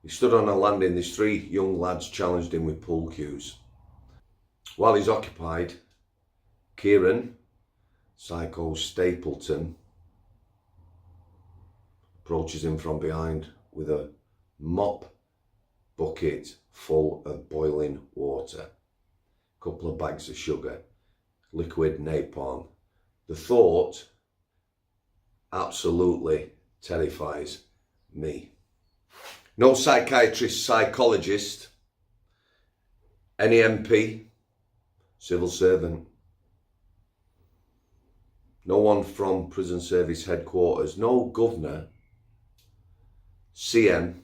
He stood on a landing. These three young lads challenged him with pool cues. While he's occupied, Kiaran Stapleton approaches him from behind with a mop bucket full of boiling water, a couple of bags of sugar, liquid napalm. The thought absolutely terrifies me. No psychiatrist, psychologist, any MP, civil servant, no one from prison service headquarters, no governor, CM,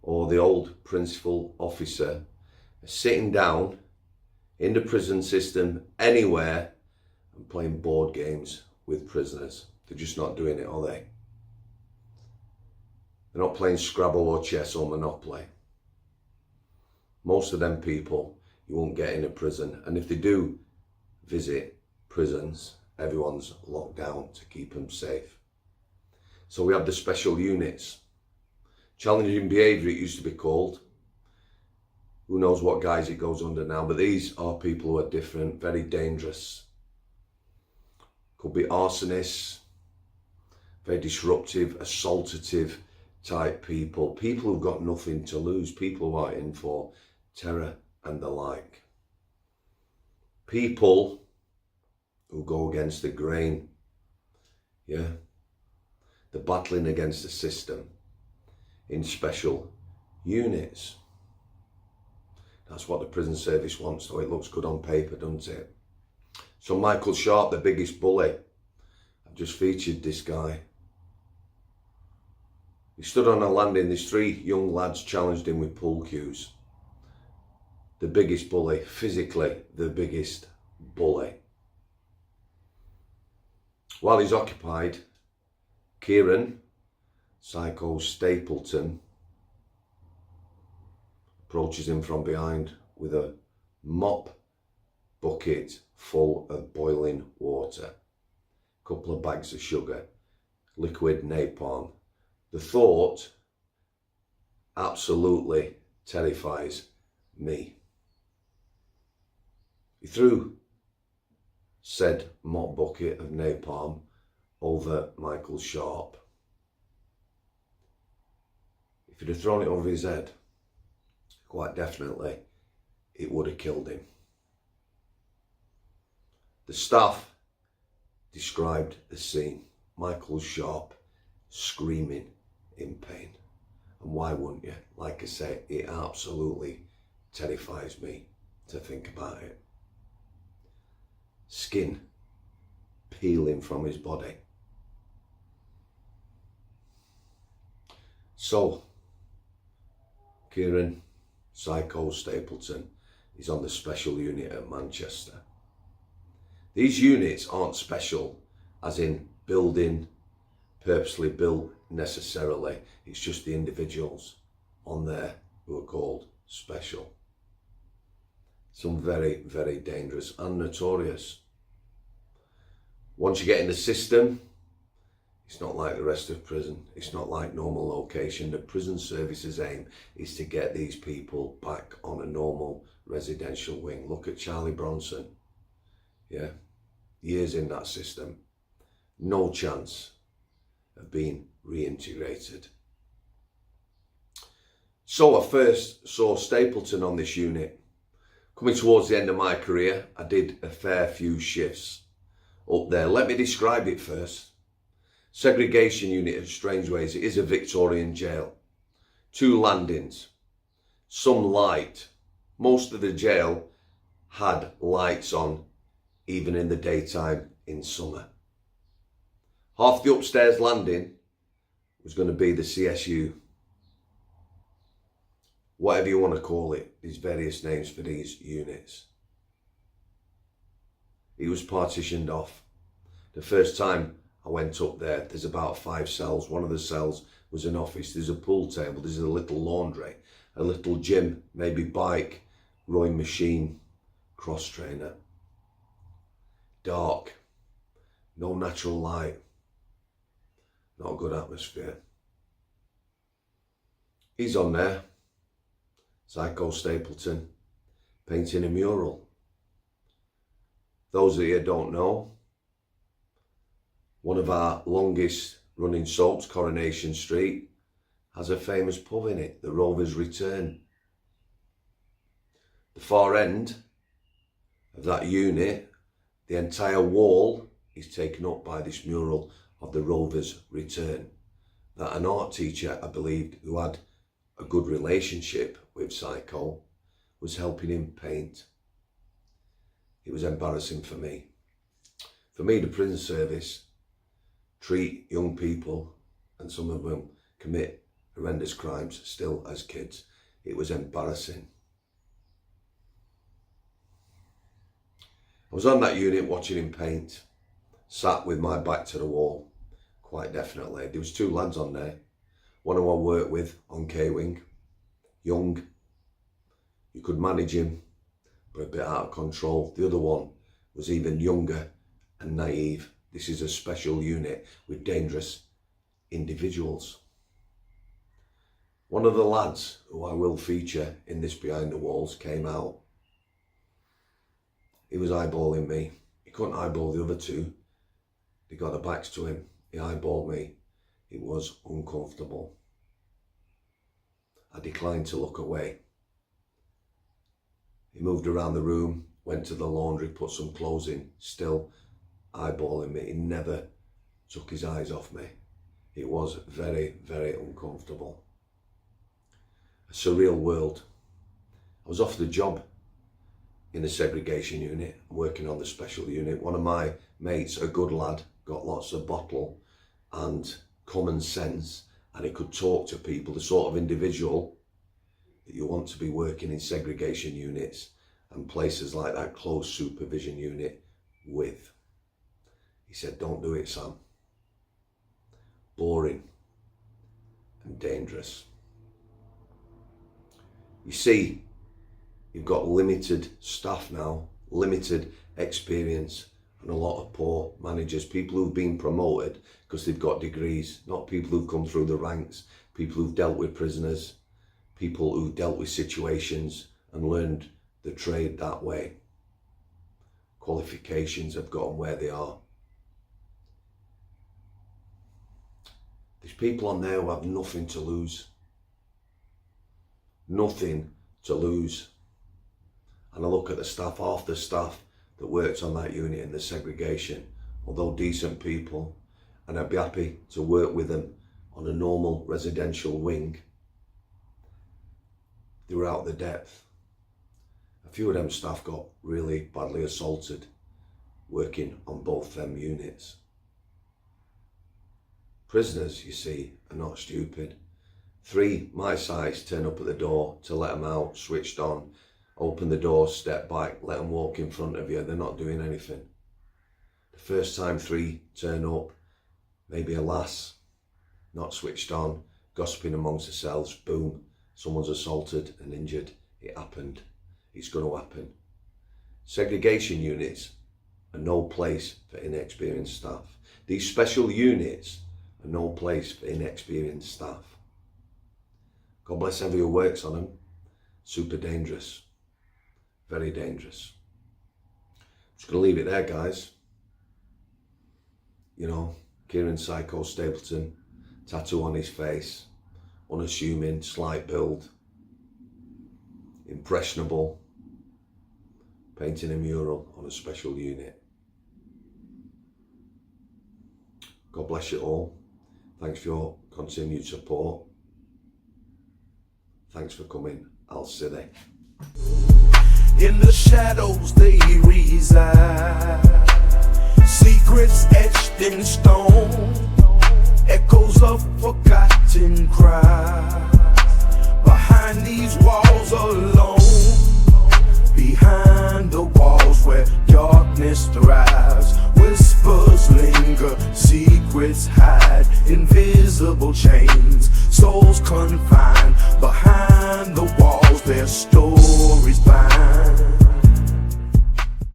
or the old principal officer sitting down in the prison system anywhere and playing board games with prisoners. They're just not doing it, are they? They're not playing Scrabble or chess or Monopoly. Most of them people you won't get in a prison, and if they do visit prisons, everyone's locked down to keep them safe. So we have the special units. Challenging behaviour, it used to be called. Who knows what guise it goes under now, but these are people who are different, very dangerous. Could be arsonists, very disruptive, assaultative type people, people who've got nothing to lose, people who are in for terror and the like. People who go against the grain, yeah. They're battling against the system in special units. That's what the prison service wants, so it looks good on paper, doesn't it? So Michael Sharp, the biggest bully, I've just featured this guy. He stood on a landing. These three young lads challenged him with pool cues. The biggest bully, physically the biggest bully. While he's occupied, Kiaran Stapleton approaches him from behind with a mop bucket full of boiling water, a couple of bags of sugar, liquid napalm. The thought absolutely terrifies me. He threw said mop bucket of napalm over Michael Sharp. If he'd have thrown it over his head, quite definitely it would have killed him. The staff described the scene. Michael Sharp screaming in pain. And why wouldn't you? Like I say, it absolutely terrifies me to think about it. Skin peeling from his body. So, Kiaran Stapleton is on the special unit at Manchester. These units aren't special as in building, purposely built necessarily. It's just the individuals on there who are called special. Some very, very dangerous and notorious. Once you get in the system, it's not like the rest of prison. It's not like normal location. The prison service's aim is to get these people back on a normal residential wing. Look at Charlie Bronson. Yeah, years in that system. No chance of being reintegrated. So I first saw Stapleton on this unit. Coming towards the end of my career, I did a fair few shifts up there. Let me describe it first. Segregation unit at Strangeways. It is a Victorian jail. 2 landings, some light. Most of the jail had lights on, even in the daytime in summer. Half the upstairs landing was going to be the CSU. Whatever you want to call it, these various names for these units. It was partitioned off. The first time I went up there, there's about 5 cells. One of the cells was an office. There's a pool table. There's a little laundry, a little gym, maybe bike, rowing machine, cross trainer. Dark, no natural light, not a good atmosphere. He's on there, Psycho Stapleton, painting a mural. Those of you who don't know, one of our longest running soaps, Coronation Street, has a famous pub in it, the Rovers Return. The far end of that unit, the entire wall is taken up by this mural of the Rovers Return, that an art teacher, I believed, who had a good relationship with Psycho, was helping him paint. It was embarrassing for me. For me, the prison service treat young people, and some of them commit horrendous crimes still as kids. It was embarrassing. I was on that unit watching him paint, sat with my back to the wall, quite definitely. There was two lads on there. One who I worked with on K-Wing, young. You could manage him, but a bit out of control. The other one was even younger and naive. This is a special unit with dangerous individuals. One of the lads, who I will feature in this Behind the Walls, came out. He was eyeballing me. He couldn't eyeball the other two. They got their backs to him. He eyeballed me. It was uncomfortable. I declined to look away. He moved around the room, went to the laundry, put some clothes in, still eyeballing me. He never took his eyes off me. It was very, very uncomfortable. A surreal world. I was off the job in the segregation unit, working on the special unit. One of my mates, a good lad, got lots of bottle and common sense, and he could talk to people, the sort of individual that you want to be working in segregation units and places like that closed supervision unit with. He said, "Don't do it, Sam. Boring and dangerous." You see, you've got limited staff now, limited experience, and a lot of poor managers, people who've been promoted because they've got degrees, not people who've come through the ranks, people who've dealt with prisoners, people who've dealt with situations and learned the trade that way. Qualifications have gotten where they are. There's people on there who have nothing to lose. Nothing to lose. And I look at the staff, half the staff that worked on that unit in the segregation, although decent people, and I'd be happy to work with them on a normal residential wing. They were out the depth. A few of them staff got really badly assaulted working on both them units. Prisoners, you see, are not stupid. 3 my size turn up at the door to let them out, switched on, open the door, step back, let them walk in front of you. They're not doing anything. The first time 3 turn up, maybe a lass, not switched on, gossiping amongst themselves, boom, someone's assaulted and injured. It happened. It's going to happen. Segregation units are no place for inexperienced staff. These special units are no place for inexperienced staff. God bless everyone who works on them. Super dangerous. Very dangerous. Just going to leave it there, guys. You know, Kiaran Psycho Stapleton, tattoo on his face, unassuming, slight build, impressionable, painting a mural on a special unit. God bless you all. Thanks for your continued support. Thanks for coming. I'll see you. In the shadows they reside, secrets etched in stone, echoes of forgotten cries. Behind these walls alone, behind the walls where darkness thrives, whispers linger, secrets hide, invisible chains, souls confined.